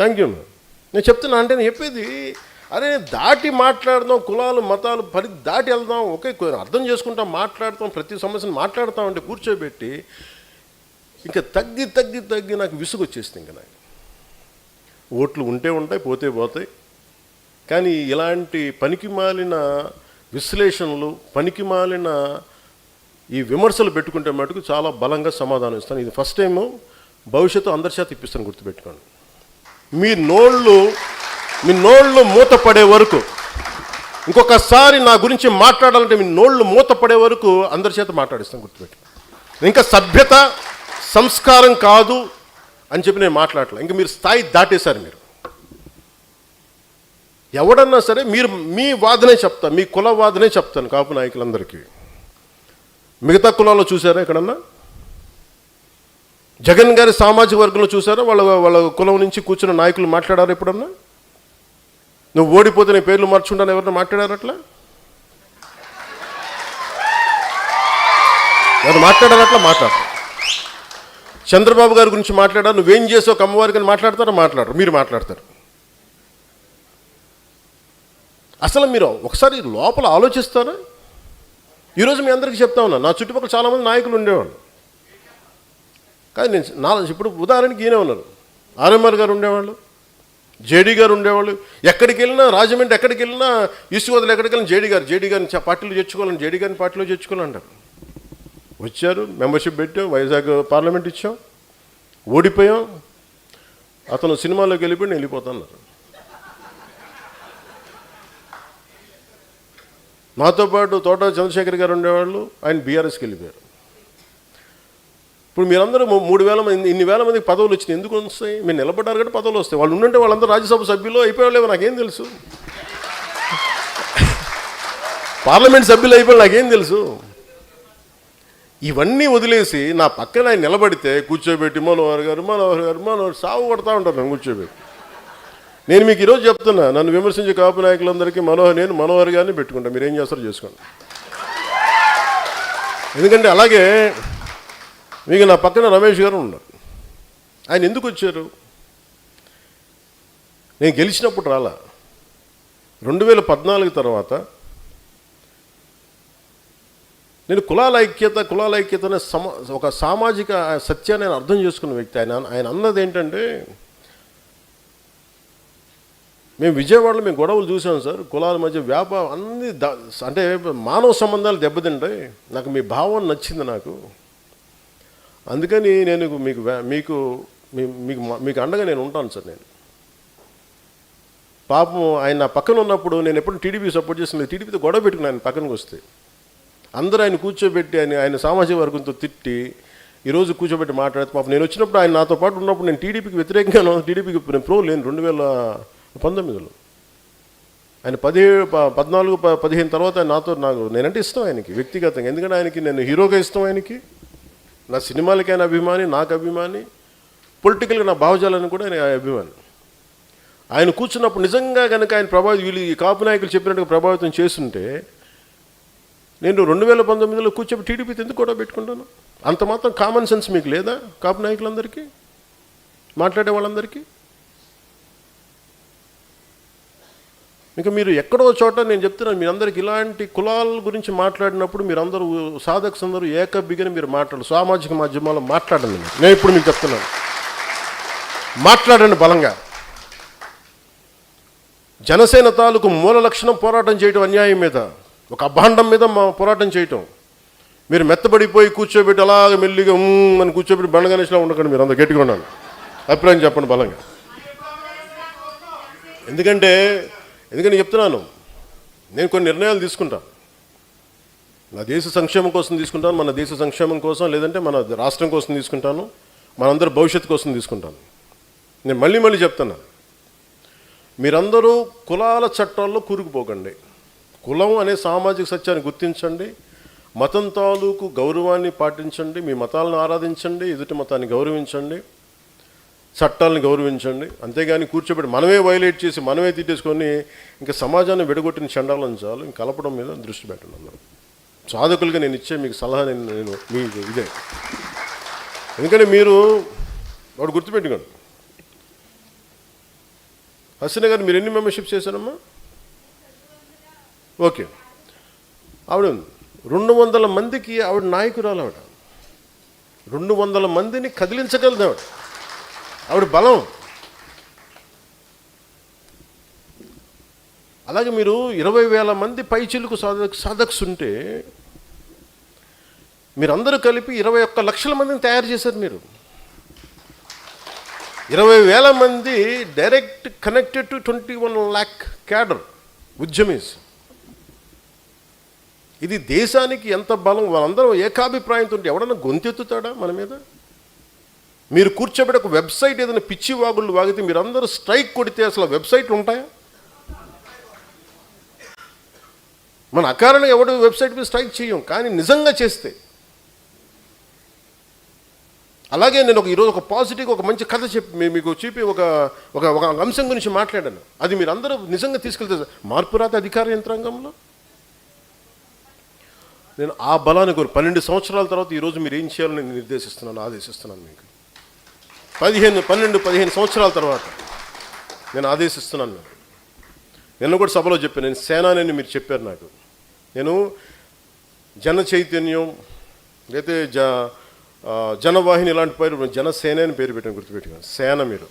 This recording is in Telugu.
Thank you. నేను చెప్తున్నా అంటే నేను చెప్పేది అరే దాటి మాట్లాడదాం, కులాలు మతాలు దాటి వెళ్దాం, ఒకే అర్థం చేసుకుంటాం, మాట్లాడతాం, ప్రతి సమస్యను మాట్లాడతాం అంటే కూర్చోబెట్టి ఇంకా తగ్గి నాకు విసుగు వచ్చేస్తుంది. ఇంకా నాకు ఓట్లు ఉంటే ఉంటాయి, పోతే పోతాయి. కానీ ఇలాంటి పనికిమాలిన విశ్లేషణలు, పనికిమాలిన ఈ విమర్శలు పెట్టుకుంటే మటుకు చాలా బలంగా సమాధానం ఇస్తాను. ఇది ఫస్ట్ టైము, భవిష్యత్తు అందరి చేత ఇప్పిస్తాను, గుర్తుపెట్టుకోండి. మీ నోళ్ళు మూతపడే వరకు, ఇంకొకసారి నా గురించి మాట్లాడాలంటే మీ నోళ్ళు మూతపడే వరకు అందరి చేత మాట్లాడిస్తాను, గుర్తుపెట్టుకోండి. ఇంకా సభ్యత సంస్కారం కాదు అని చెప్పి నేను మాట్లాడలే. ఇంకా మీరు స్థాయి దాటేశారు. మీరు ఎవడన్నా సరే మీరు మీ వాదనే చెప్తాను, మీ కుల వాదనే చెప్తాను కాపు నాయకులందరికీ. మిగతా కులాల్లో చూసారా ఎక్కడన్నా? జగన్ గారి సామాజిక వర్గంలో చూసారా వాళ్ళ కులం నుంచి కూర్చున్న నాయకులు మాట్లాడారు ఎప్పుడన్నా? నువ్వు ఓడిపోతే నీ పేర్లు మార్చుకుంటాను ఎవరన్నా మాట్లాడారు? అట్లా ఎవరు మాట్లాడారు? మాట్లాడతారు. చంద్రబాబు గారి గురించి మాట్లాడారు, నువ్వేం చేసావు కమ్మవారికి అని మాట్లాడతారా? మాట్లాడరు. మీరు మాట్లాడతారు. అసలు మీరు ఒకసారి లోపల ఆలోచిస్తారా? ఈరోజు మీ అందరికీ చెప్తా ఉన్నా, నా చుట్టుపక్కల చాలామంది నాయకులు ఉండేవాళ్ళు. కానీ నేను ఇప్పుడు ఉదాహరణకి ఈయనే ఉన్నారు, ఆర్ఎంఆర్ గారు ఉండేవాళ్ళు, జేడీ గారు ఉండేవాళ్ళు. ఎక్కడికి వెళ్ళినా, రాజమండ్రి ఎక్కడికి వెళ్ళినా, ఈస్ట్ గోదావరి ఎక్కడికి వెళ్ళినా జేడీ గారిని పార్టీలో చేర్చుకోవాలని, జేడీ గారిని పార్టీలో చేర్చుకోవాలంటారు. వచ్చారు, మెంబర్షిప్ పెట్టాం, వైజాగ్ పార్లమెంట్ ఇచ్చాం, ఓడిపోయాం. అతను సినిమాలోకి వెళ్ళిపోయి నేను వెళ్ళిపోతాన్నారు. మాతో పాటు తోట చంద్రశేఖర్ గారు ఉండేవాళ్ళు, ఆయన బీఆర్ఎస్కి వెళ్ళిపోయారు. ఇప్పుడు మీరందరూ 3,000 మంది, ఇన్ని వేల మందికి పదవులు వచ్చినాయి. ఎందుకు వస్తాయి? మీరు నిలబడ్డారు కాబట్టి పదవులు వస్తాయి. వాళ్ళు ఉండుంటే వాళ్ళందరూ రాజ్యసభ సభ్యులు అయిపోయాలేవో నాకేం తెలుసు, పార్లమెంట్ సభ్యులు అయిపోయి నాకేం తెలుసు. ఇవన్నీ వదిలేసి నా పక్కన ఆయన నిలబడితే కూర్చోబెట్టి మనోహర్ గారు సాగు కొడతా ఉంటారు నన్ను కూర్చోబెట్టి. నేను మీకు ఈరోజు చెప్తున్నా, నన్ను విమర్శించే కాపు నాయకులందరికీ నేను మనోహర్ గారిని పెట్టుకుంటాను. మీరు ఏం చేస్తారో చేసుకోండి. ఎందుకంటే అలాగే మీకు నా పక్కన రమేష్ గారు ఉన్నారు. ఆయన ఎందుకు వచ్చారు? నేను గెలిచినప్పుడు రాలా. 2014 తర్వాత నేను కులాల ఐక్యత అనే ఒక సామాజిక సత్యాన్ని నేను అర్థం చేసుకున్న వ్యక్తి. ఆయన అన్నది ఏంటంటే, మేము విజయవాడలో మేము గొడవలు చూసాం సార్, కులాల మధ్య వ్యాపారం అన్ని అంటే మానవ సంబంధాలు దెబ్బతింటాయి. నాకు మీ భావం నచ్చింది నాకు, అందుకని నేను మీకు అండగా నేను ఉంటాను సార్. నేను పాపం ఆయన నా పక్కన ఉన్నప్పుడు నేను ఎప్పుడు టీడీపీ సపోర్ట్ చేసిన, టీడీపీతో గొడవ పెట్టుకుని ఆయన పక్కనకి వస్తే అందరూ ఆయన కూర్చోబెట్టి ఆయన సామాజిక వర్గంతో తిట్టి ఈరోజు కూర్చోబెట్టి మాట్లాడితే పాపం నేను వచ్చినప్పుడు ఆయన నాతో పాటు ఉన్నప్పుడు నేను టీడీపీకి వ్యతిరేకంగా, టీడీపీకి ప్రో లేను 2019లో. ఆయన 14-15 తర్వాత నేనంటే ఇష్టం ఆయనకి వ్యక్తిగతంగా. ఎందుకంటే ఆయనకి నేను హీరోగా ఇష్టం, ఆయనకి నా సినిమాలకైనా అభిమాని, నాకు అభిమాని, పొలిటికల్గా నా భావజాలని కూడా ఆయన అభిమాని. ఆయన కూర్చున్నప్పుడు నిజంగా కనుక ఆయన వీళ్ళు ఈ కాపు నాయకులు చెప్పినట్టుగా ప్రభావితం చేస్తుంటే నేను 2019లో కూర్చోబెట్టి టీడీపీతో ఎందుకు కూడా పెట్టుకుంటాను? అంత మాత్రం కామన్ సెన్స్ మీకు లేదా కాపు నాయకులందరికీ, మాట్లాడే వాళ్ళందరికీ? ఇంకా మీరు ఎక్కడో చోట నేను చెప్తున్నాను, మీరందరికీ ఇలాంటి కులాల గురించి మాట్లాడినప్పుడు మీరందరూ సాధకులందరూ ఏకబిగిన మీరు మాట్లాడు, సామాజిక మాధ్యమాల్లో మాట్లాడండి. నేను ఇప్పుడు మీకు చెప్తున్నాను, మాట్లాడండి బలంగా. జనసేన తాలూకు మూల లక్షణం పోరాటం చేయడం, అన్యాయం మీద, ఒక అభాండం మీద పోరాటం చేయటం. మీరు మెత్తబడిపోయి కూర్చోబెట్టి అలాగ మెల్లిగా అని కూర్చోబెట్టి బండ గణేష్లా ఉండకండి. మీరు అందరూ గట్టిగా ఉన్నాను, అభిప్రాయం చెప్పండి బలంగా. ఎందుకంటే చెప్తున్నాను, నేను కొన్ని నిర్ణయాలు తీసుకుంటాను, నా దేశ సంక్షేమం కోసం తీసుకుంటాను, మన దేశ సంక్షేమం కోసం, లేదంటే మన రాష్ట్రం కోసం తీసుకుంటాను, మనందరి భవిష్యత్తు కోసం తీసుకుంటాను. నేను మళ్ళీ చెప్తున్నాను, మీరందరూ కులాల చట్టాల్లో కూరుకుపోకండి. కులం అనే సామాజిక సత్యాన్ని గుర్తించండి, మతం తాలూకు గౌరవాన్ని పాటించండి, మీ మతాలను ఆరాధించండి, ఎదుటి మతాన్ని గౌరవించండి, చట్టాలను గౌరవించండి. అంతేగాని కూర్చోబెట్టి మనమే వైలేట్ చేసి మనమే తిట్టేసుకొని ఇంకా సమాజాన్ని విడగొట్టిన చండాలను చాలు. ఇంక కలపడం మీద దృష్టి పెట్టండి. అందరూ సాధకులుగా నేను ఇచ్చే మీకు సలహా నేను మీకు ఇదే. ఎందుకంటే మీరు వాడు గుర్తుపెట్టుకోండి, హసీనా గారు మీరు ఎన్ని మెంబర్షిప్స్ చేశారమ్మా? ఓకే, ఆవిడ 200 మందికి ఆవిడ నాయకురాలు. ఆవిడ 200 మందిని కదిలించగలదు. ఆవిడ బలం. అలాగే మీరు 20,000 మంది పైచిలుకు సాధక్స్ ఉంటే మీరందరూ కలిపి 21 లక్షల మందిని తయారు చేశారు. మీరు 20,000 మంది direct connected to 21 lakh cadre ఉద్యమీస్. ఇది దేశానికి ఎంత బలం. వాళ్ళందరూ ఏకాభిప్రాయంతో ఉంటే ఎవడన్నా గొంతెత్తుతాడా మన మీద? మీరు కూర్చోబెట్టి ఒక వెబ్సైట్ ఏదైనా పిచ్చి వాగుళ్ళు వాగితే మీరందరూ స్ట్రైక్ కొడితే అసలు వెబ్సైట్లు ఉంటాయా? మన అకారణంగా ఎవడు వెబ్సైట్ మీద స్ట్రైక్ చేయం, కానీ నిజంగా చేస్తే. అలాగే నేను ఈరోజు ఒక పాజిటివ్ ఒక మంచి కథ మీకు చూపి ఒక అంశం గురించి మాట్లాడాను. అది మీరు అందరూ నిజంగా తీసుకెళ్తే మార్పు రాత అధికార యంత్రాంగంలో నేను ఆ బలాన్ని 12 సంవత్సరాల తర్వాత ఈరోజు మీరు ఏం చేయాలని నేను ఆదేశిస్తున్నాను. మీకు 15 సంవత్సరాల తర్వాత నేను ఆదేశిస్తున్నాను. నిన్న కూడా సభలో చెప్పాను, నేను సేనాని మీరు చెప్పారు నాకు. నేను జన చైతన్యం లేకపోతే జనవాహిని ఇలాంటి పేరు, జనసేన అని పేరు పెట్టాను, గుర్తుపెట్టుకోండి. సేన మీరు